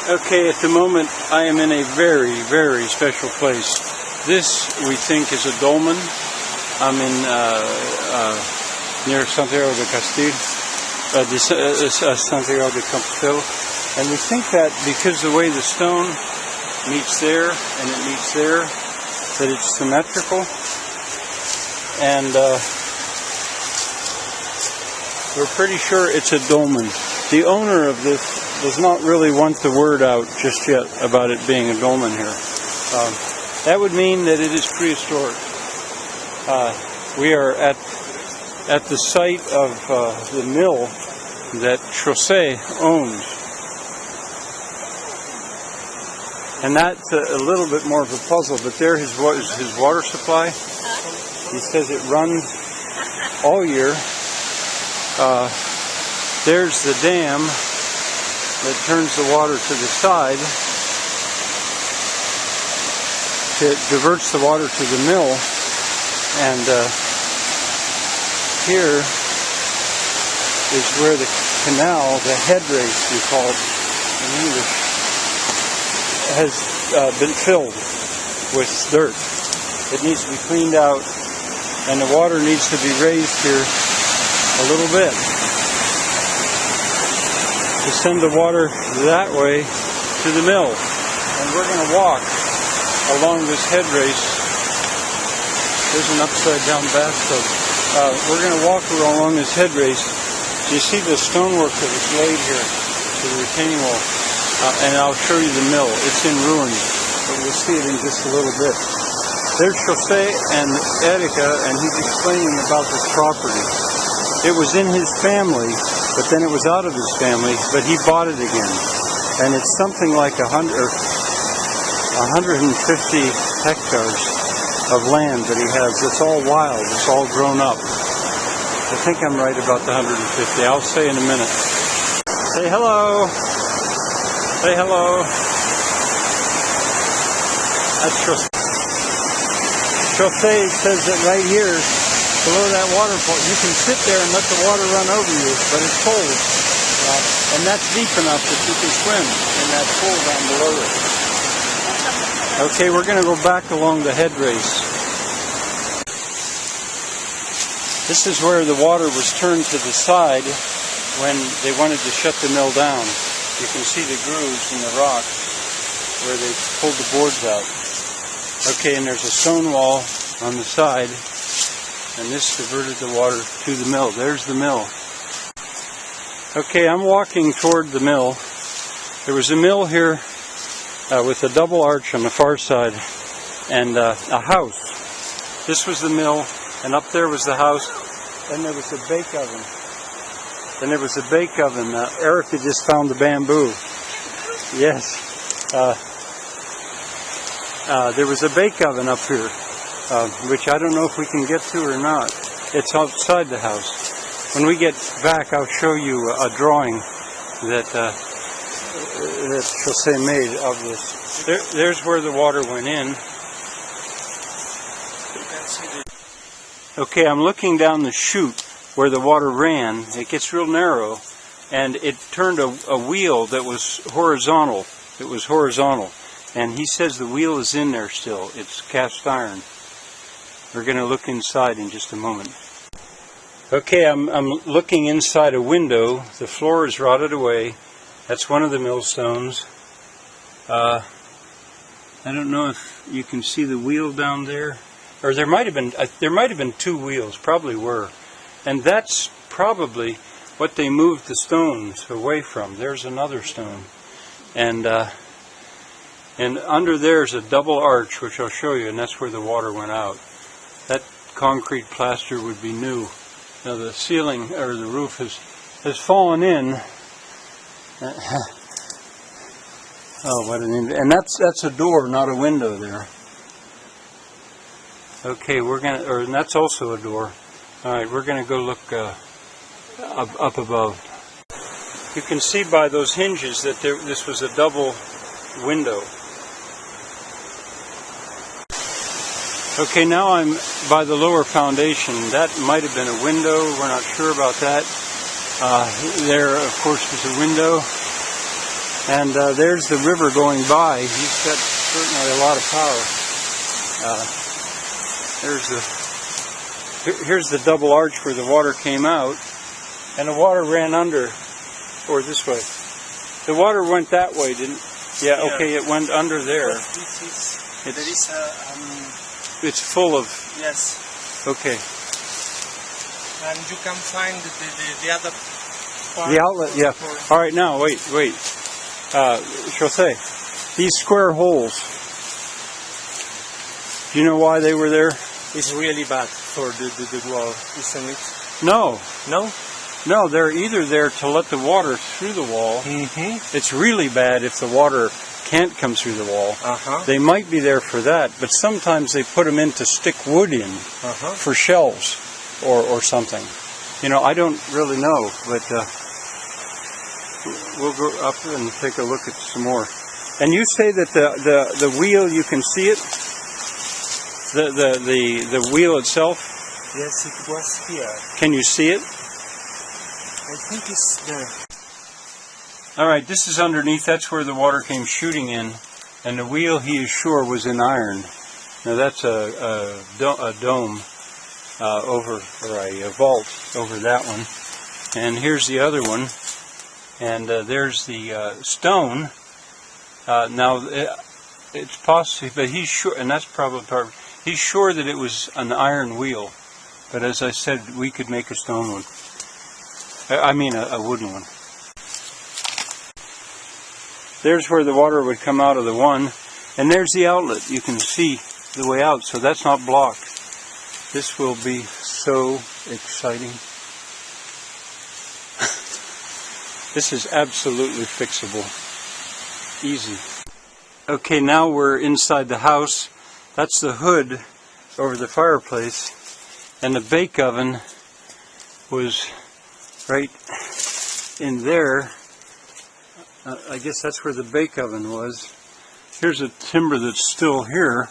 Okay, at the moment I am in a very, very special place. This, we think, is a dolmen. I'm in near Santiago de Castile, Santiago de Compostela, and we think that because the way the stone meets there and it meets there, that it's symmetrical, and we're pretty sure it's a dolmen. The owner of this does not really want the word out just yet about it being a dolmen here. That would mean that it is prehistoric. We are at the site of the mill that Xose owns. And that's a little bit more of a puzzle, but there is his water supply. He says it runs all year. There's the dam that turns the water to the side. It diverts the water to the mill, and here is where the canal, the head race we call it in English, has been filled with dirt. It needs to be cleaned out, and the water needs to be raised here a little bit to send the water that way to the mill. And we're going to walk along this head race. There's an upside down bathtub. We're going to walk along this head race. You see the stonework that was laid here to the retaining wall. And I'll show you the mill. It's in ruins, but we'll see it in just a little bit. There's Xose and Erica, and he's explaining about this property. It was in his family, but then it was out of his family, but he bought it again. And it's something like 150 hectares of land that he has. It's all wild. It's all grown up. I think I'm right about the 150. I'll say in a minute. Say hello. Say hello. That's Xose. Xose says that right here, below that waterfall, you can sit there and let the water run over you, but it's cold. And that's deep enough that you can swim in that pool down below it. Okay, we're going to go back along the head race. This is where the water was turned to the side when they wanted to shut the mill down. You can see the grooves in the rock where they pulled the boards out. Okay, and there's a stone wall on the side, and this diverted the water to the mill. There's the mill. Okay, I'm walking toward the mill. There was a mill here with a double arch on the far side and a house. This was the mill, and up there was the house. Then there was a bake oven. Erica just found the bamboo. Yes. There was a bake oven up here, which I don't know if we can get to or not. It's outside the house. When we get back, I'll show you a drawing that Xose made of this. There's where the water went in. Okay, I'm looking down the chute where the water ran. It gets real narrow, and it turned a wheel that was horizontal. It was horizontal, and he says the wheel is in there still. It's cast iron. We're going to look inside in just a moment. Okay, I'm looking inside a window. The floor is rotted away. That's one of the millstones. I don't know if you can see the wheel down there, or there might have been two wheels. Probably were, and that's probably what they moved the stones away from. There's another stone, and under there's a double arch, which I'll show you, and that's where the water went out. That concrete plaster would be new. Now the ceiling or the roof has fallen in. Oh, what an! And that's a door, not a window there. Okay, and that's also a door. All right, we're gonna go look up above. You can see by those hinges that this was a double window. Okay, now I'm by the lower foundation. That might have been a window. We're not sure about that. There, of course, was a window. And there's the river going by. He's got certainly a lot of power. Here's the double arch where the water came out, and the water ran under, or this way. The water went that way, didn't it? Yeah, okay, it went under there. It's full of... Yes. Okay. And you can find the other part. The outlet, yeah. All right, now, wait. Xose, these square holes, do you know why they were there? It's really bad for the wall, isn't it? No. No? No, they're either there to let the water through the wall. Mm-hmm. It's really bad if the water can't come through the wall. Uh-huh. They might be there for that, but sometimes they put them in to stick wood in for shelves or something. You know, I don't really know, but we'll go up and take a look at some more. And you say that the wheel, you can see it? The wheel itself? Yes, it was here. Can you see it? I think it's there. All right, this is underneath. That's where the water came shooting in, and the wheel, he is sure, was in iron. Now that's a dome over, or a vault over that one. And here's the other one, and there's the stone. Now it's possible, but he's sure, and that's probably part. He's sure that it was an iron wheel, but as I said, we could make a stone one. I mean a wooden one. There's where the water would come out of the one, and there's the outlet. You can see the way out, so that's not blocked. This will be so exciting. This is absolutely fixable. Easy. Okay, now we're inside the house. That's the hood over the fireplace, and the bake oven was right in there. I guess that's where the bake oven was. Here's a timber that's still here.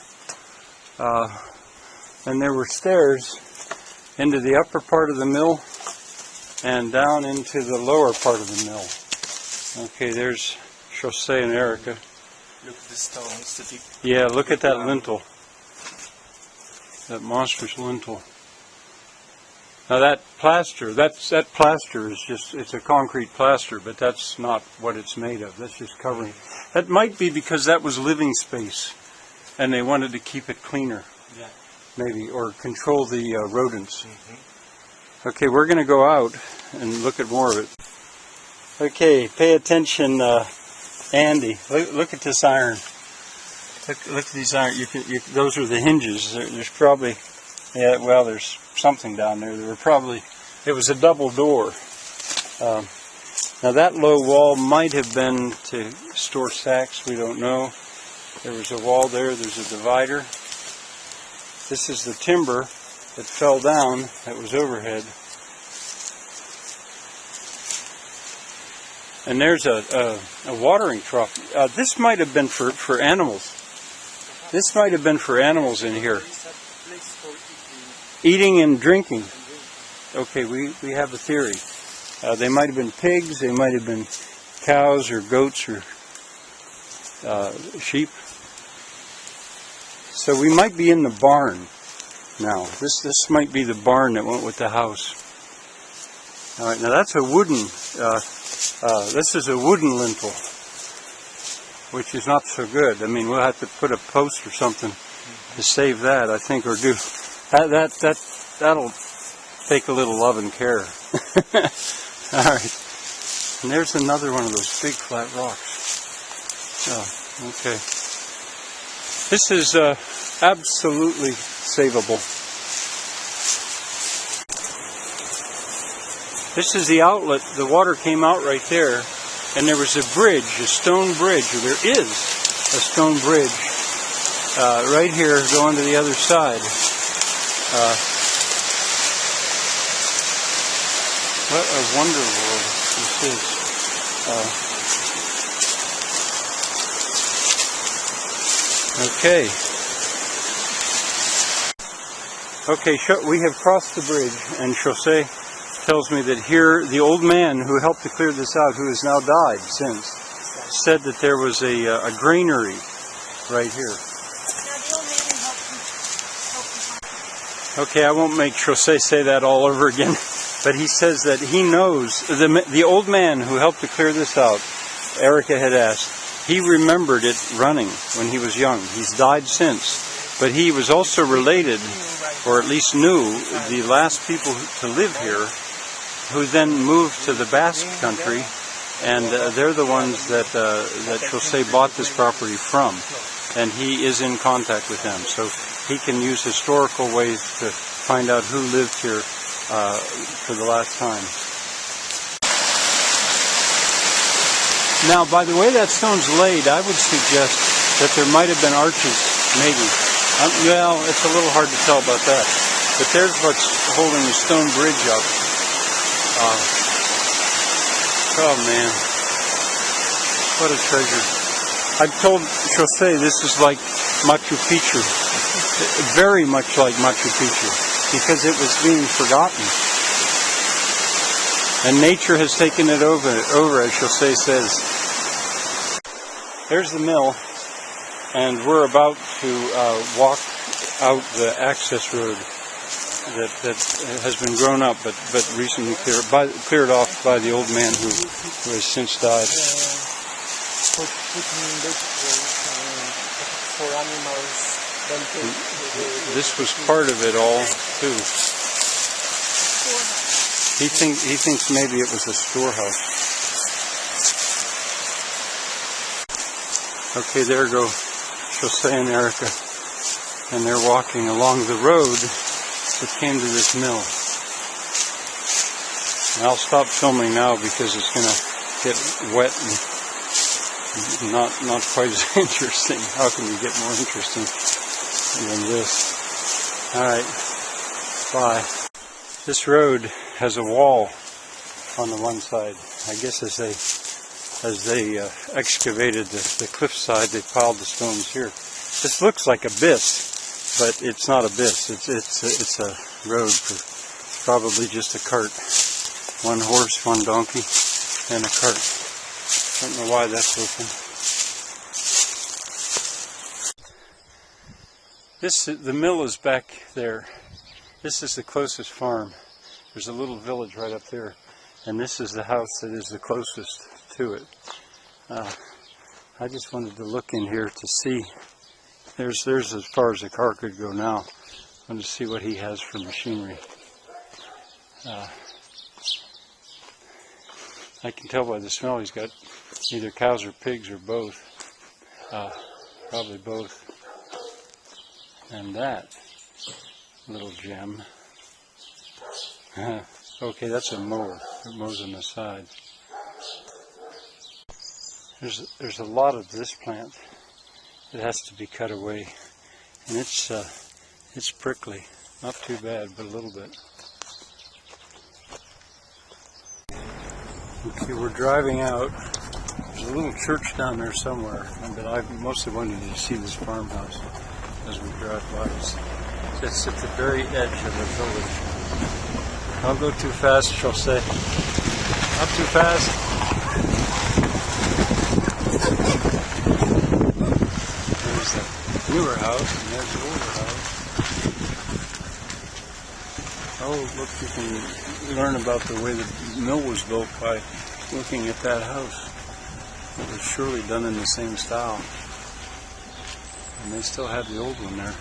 And there were stairs into the upper part of the mill and down into the lower part of the mill. Okay, there's Xose and Erica. Look at the stones. The big, yeah, look at that lintel. That monstrous lintel. Now that plaster, that plaster is just, it's a concrete plaster, but that's not what it's made of. That's just covering. That might be because that was living space, and they wanted to keep it cleaner, yeah, maybe, or control the rodents. Mm-hmm. Okay, we're going to go out and look at more of it. Okay, pay attention, Andy. Look at this iron. Look at these iron. Those are the hinges. There's probably, yeah, well, there's something down there. It was a double door. Now that low wall might have been to store sacks, we don't know. There was a wall there, there's a divider. This is the timber that fell down that was overhead. And there's a watering trough. This might have been for animals. This might have been for animals in here. Eating and drinking. Okay, we have a theory. They might have been pigs, they might have been cows or goats or sheep. So we might be in the barn now. This might be the barn that went with the house. All right, now that's a wooden, this is a wooden lintel, which is not so good. I mean, we'll have to put a post or something to save that, I think, or do. That'll take a little love and care. All right. And there's another one of those big flat rocks. Oh, okay. This is absolutely savable. This is the outlet. The water came out right there, and there was a bridge, a stone bridge, or there is a stone bridge right here going to the other side. What a wonder world this is. Okay, we have crossed the bridge, and Xose tells me that here, the old man who helped to clear this out, who has now died since, said that there was a granary right here. Okay, I won't make Xose say that all over again, but he says that he knows, the old man who helped to clear this out, Erica had asked, he remembered it running when he was young. He's died since, but he was also related, or at least knew, the last people to live here, who then moved to the Basque country, and they're the ones that Xose bought this property from, and he is in contact with them. So he can use historical ways to find out who lived here for the last time. Now, by the way that stone's laid, I would suggest that there might have been arches, maybe. Well, it's a little hard to tell about that. But there's what's holding the stone bridge up. Oh man, what a treasure. I've told Xose this is like Machu Picchu. Very much like Machu Picchu, because it was being forgotten. And nature has taken it over as Xose says. There's the mill, and we're about to walk out the access road that has been grown up, but recently cleared off by the old man who has since died. For animals. This was part of it all, too. He thinks maybe it was a storehouse. Okay, there go Xose and Erica, and they're walking along the road that came to this mill. And I'll stop filming now because it's going to get wet and not quite as interesting. How can you get more interesting than this? Alright, bye. This road has a wall on the one side. I guess as they excavated the cliffside, they piled the stones here. This looks like a bis, but it's not a bis. It's a road for probably just a cart. One horse, one donkey, and a cart. Don't know why that's open. The mill is back there. This is the closest farm. There's a little village right up there, and this is the house that is the closest to it. I just wanted to look in here to see. There's as far as the car could go now. I want to see what he has for machinery. I can tell by the smell he's got either cows or pigs or both. Probably both. And that little gem. Okay, that's a mower. It mows on the side. There's a lot of this plant that has to be cut away, and it's prickly. Not too bad, but a little bit. Okay, we're driving out. There's a little church down there somewhere, but I mostly wanted to see this farmhouse as we drive by. It's at the very edge of the village. Don't go too fast, Xose. Not too fast. There's the newer house, and there's the older house. Oh, look, you can learn about the way the mill was built by looking at that house. It was surely done in the same style. And they still have the old one there.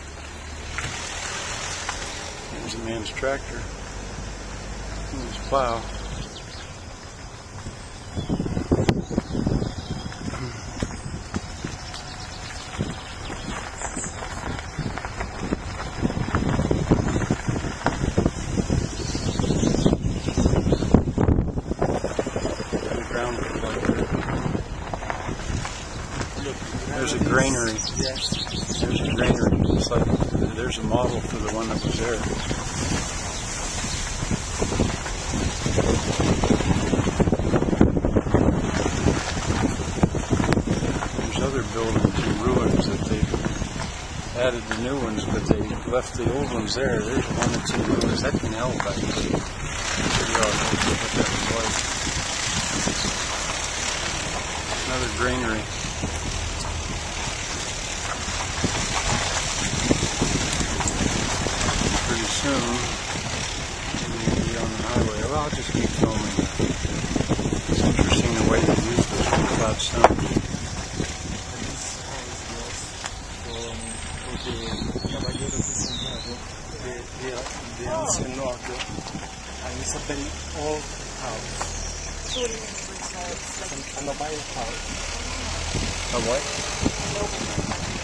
There's a man's tractor. And his plow. There's a granary. Yes. There's a granary. It's like there's a model for the one that was there. There's other buildings and ruins that they've added the new ones, but they left the old ones there. There's one that's in ruins. That can help, actually. Figure out what that was like. Another granary. Pretty soon, we'll be on the highway. Well, I'll just keep filming. It's interesting the way they use those cloud stones. The ancient North, and it's a very old house. A noble house. A what?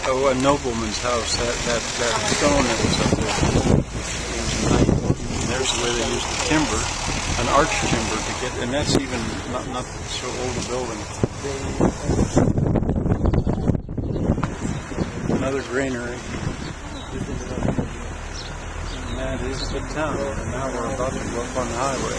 Oh, a nobleman's house. That stone that was up there. And there's the way they used the timber, an arch timber to get, and that's even not so old a building. Another granary. And that is the town. And now we're about to go up on the highway.